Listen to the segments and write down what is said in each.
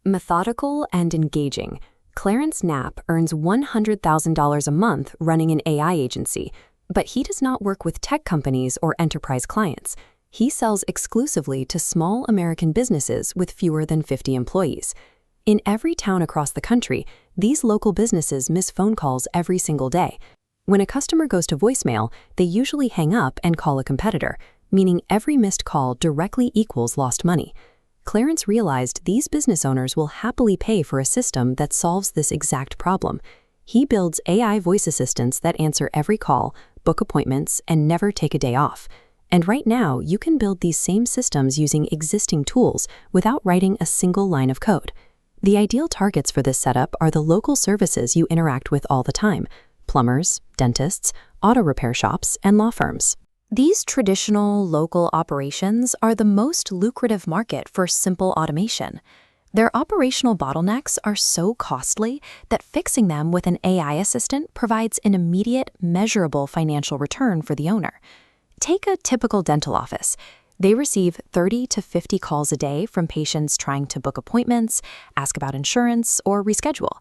Methodical and engaging, Clarence Nap earns $100,000 a month running an AI agency, but he does not work with tech companies or enterprise clients. He sells exclusively to small American businesses with fewer than 50 employees. In every town across the country, these local businesses miss phone calls every single day. When a customer goes to voicemail, they usually hang up and call a competitor, meaning every missed call directly equals lost money. Clarence realized these business owners will happily pay for a system that solves this exact problem. He builds AI voice assistants that answer every call, book appointments, and never take a day off. And right now, you can build these same systems using existing tools without writing a single line of code. The ideal targets for this setup are the local services you interact with all the time: plumbers, dentists, auto repair shops, and law firms. These traditional local operations are the most lucrative market for simple automation. Their operational bottlenecks are so costly that fixing them with an AI assistant provides an immediate, measurable financial return for the owner. Take a typical dental office. They receive 30 to 50 calls a day from patients trying to book appointments, ask about insurance, or reschedule.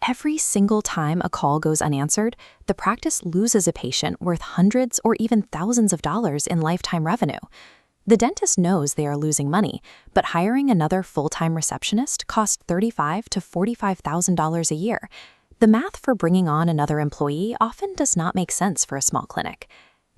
Every single time a call goes unanswered, the practice loses a patient worth hundreds or even thousands of dollars in lifetime revenue. The dentist knows they are losing money, but hiring another full-time receptionist costs $35,000 to $45,000 a year. The math for bringing on another employee often does not make sense for a small clinic.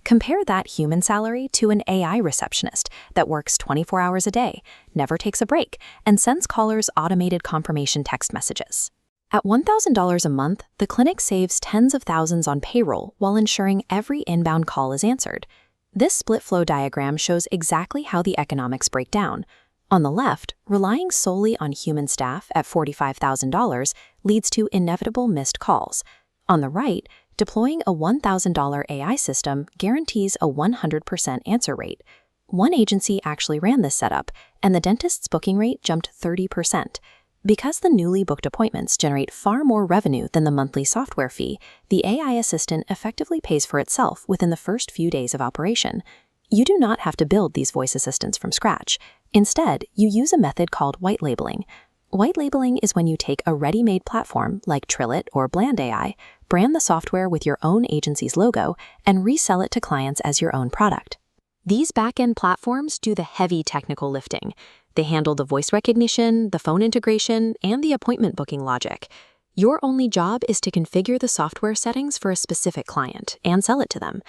Compare that human salary to an AI receptionist that works 24 hours a day, never takes a break, and sends callers automated confirmation text messages. At $1,000 a month, the clinic saves tens of thousands on payroll while ensuring every inbound call is answered. This split flow diagram shows exactly how the economics break down. On the left, relying solely on human staff at $45,000 leads to inevitable missed calls. On the right, deploying a $1,000 AI system guarantees a 100% answer rate. One agency actually ran this setup, and the dentist's booking rate jumped 30%. Because the newly booked appointments generate far more revenue than the monthly software fee, the AI assistant effectively pays for itself within the first few days of operation. You do not have to build these voice assistants from scratch. Instead, you use a method called white labeling. White labeling is when you take a ready-made platform like Trillit or ByteAI, brand the software with your own agency's logo, and resell it to clients as your own product. These back-end platforms do the heavy technical lifting. They handle the voice recognition, the phone integration, and the appointment booking logic. Your only job is to configure the software settings for a specific client and sell it to them.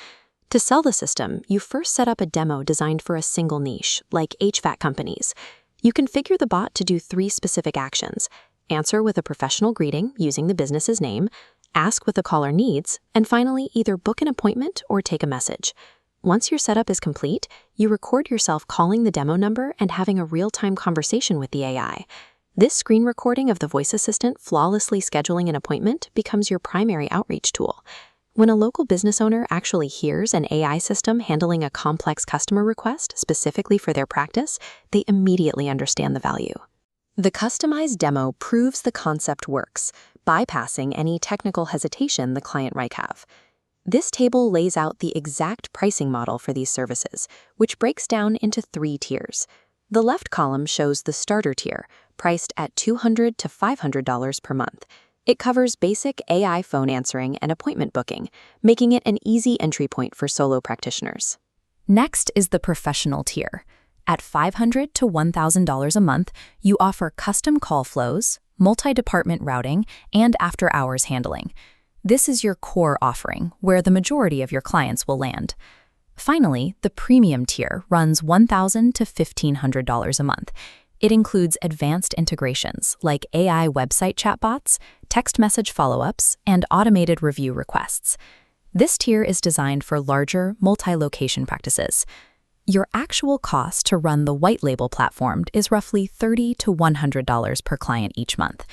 To sell the system, you first set up a demo designed for a single niche, like HVAC companies. You configure the bot to do 3 specific actions: answer with a professional greeting using the business's name, ask what the caller needs, and finally either book an appointment or take a message. Once your setup is complete, you record yourself calling the demo number and having a real-time conversation with the AI. This screen recording of the voice assistant flawlessly scheduling an appointment becomes your primary outreach tool. When a local business owner actually hears an AI system handling a complex customer request specifically for their practice, they immediately understand the value. The customized demo proves the concept works, bypassing any technical hesitation the client might have. This table lays out the exact pricing model for these services, which breaks down into 3 tiers. The left column shows the starter tier, priced at $200 to $500 per month. It covers basic AI phone answering and appointment booking, making it an easy entry point for solo practitioners. Next is the professional tier. At $500 to $1,000 a month, you offer custom call flows, multi-department routing, and after-hours handling. This is your core offering, where the majority of your clients will land. Finally, the premium tier runs $1,000 to $1,500 a month. It includes advanced integrations like AI website chatbots, text message follow-ups, and automated review requests. This tier is designed for larger, multi-location practices. Your actual cost to run the white label platform is roughly $30 to $100 per client each month.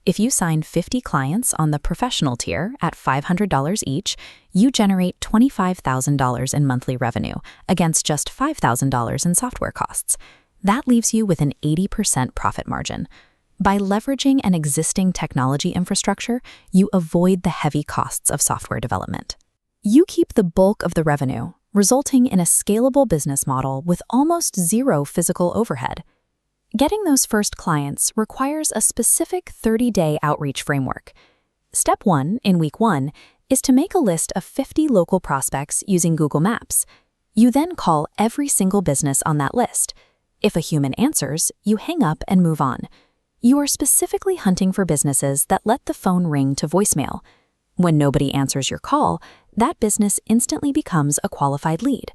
If you sign 50 clients on the professional tier at $500 each, you generate $25,000 in monthly revenue against just $5,000 in software costs. That leaves you with an 80% profit margin. By leveraging an existing technology infrastructure, you avoid the heavy costs of software development. You keep the bulk of the revenue, resulting in a scalable business model with almost zero physical overhead. Getting those first clients requires a specific 30-day outreach framework. Step 1 in week 1 is to make a list of 50 local prospects using Google Maps. You then call every single business on that list. If a human answers, you hang up and move on. You are specifically hunting for businesses that let the phone ring to voicemail. When nobody answers your call, that business instantly becomes a qualified lead.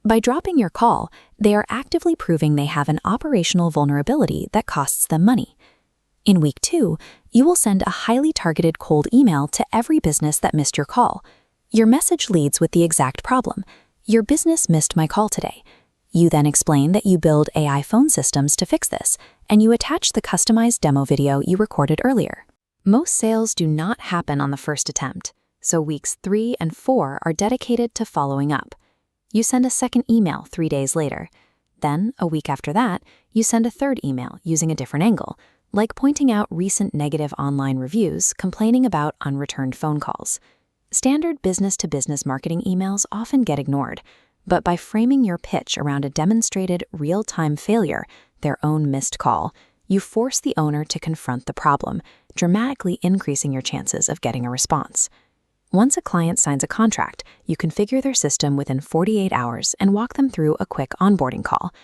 By dropping your call, they are actively proving they have an operational vulnerability that costs them money. In week 2, you will send a highly targeted cold email to every business that missed your call. Your message leads with the exact problem. Your business missed my call today. You then explain that you build AI phone systems to fix this, and you attach the customized demo video you recorded earlier. Most sales do not happen on the first attempt, so weeks 3 and 4 are dedicated to following up. You send a second email 3 days later. Then, a week after that, you send a third email using a different angle, like pointing out recent negative online reviews complaining about unreturned phone calls. Standard business-to-business marketing emails often get ignored, but by framing your pitch around a demonstrated real-time failure, their own missed call, you force the owner to confront the problem, dramatically increasing your chances of getting a response. Once a client signs a contract, you configure their system within 48 hours and walk them through a quick onboarding call.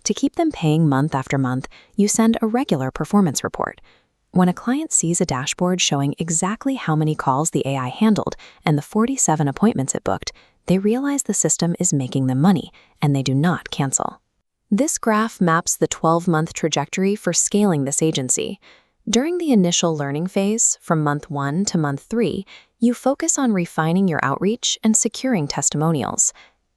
To keep them paying month after month, you send a regular performance report. When a client sees a dashboard showing exactly how many calls the AI handled and the 47 appointments it booked, they realize the system is making them money, and they do not cancel. This graph maps the 12-month trajectory for scaling this agency. During the initial learning phase, from month 1 to month 3, you focus on refining your outreach and securing testimonials.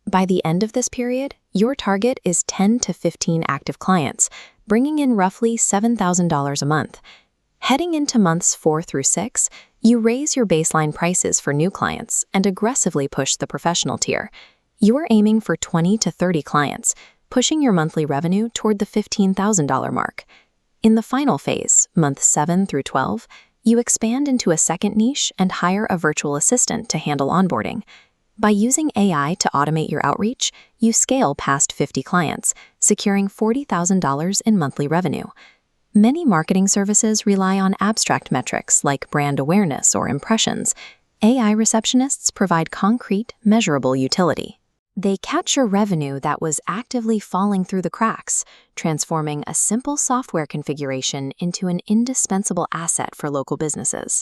By the end of this period, your target is 10 to 15 active clients, bringing in roughly $7,000 a month. Heading into months 4 through 6, you raise your baseline prices for new clients and aggressively push the professional tier. You are aiming for 20 to 30 clients, pushing your monthly revenue toward the $15,000 mark. In the final phase, months 7 through 12, you expand into a second niche and hire a virtual assistant to handle onboarding. By using AI to automate your outreach, you scale past 50 clients, securing $40,000 in monthly revenue. Many marketing services rely on abstract metrics like brand awareness or impressions. AI receptionists provide concrete, measurable utility. They capture revenue that was actively falling through the cracks, transforming a simple software configuration into an indispensable asset for local businesses.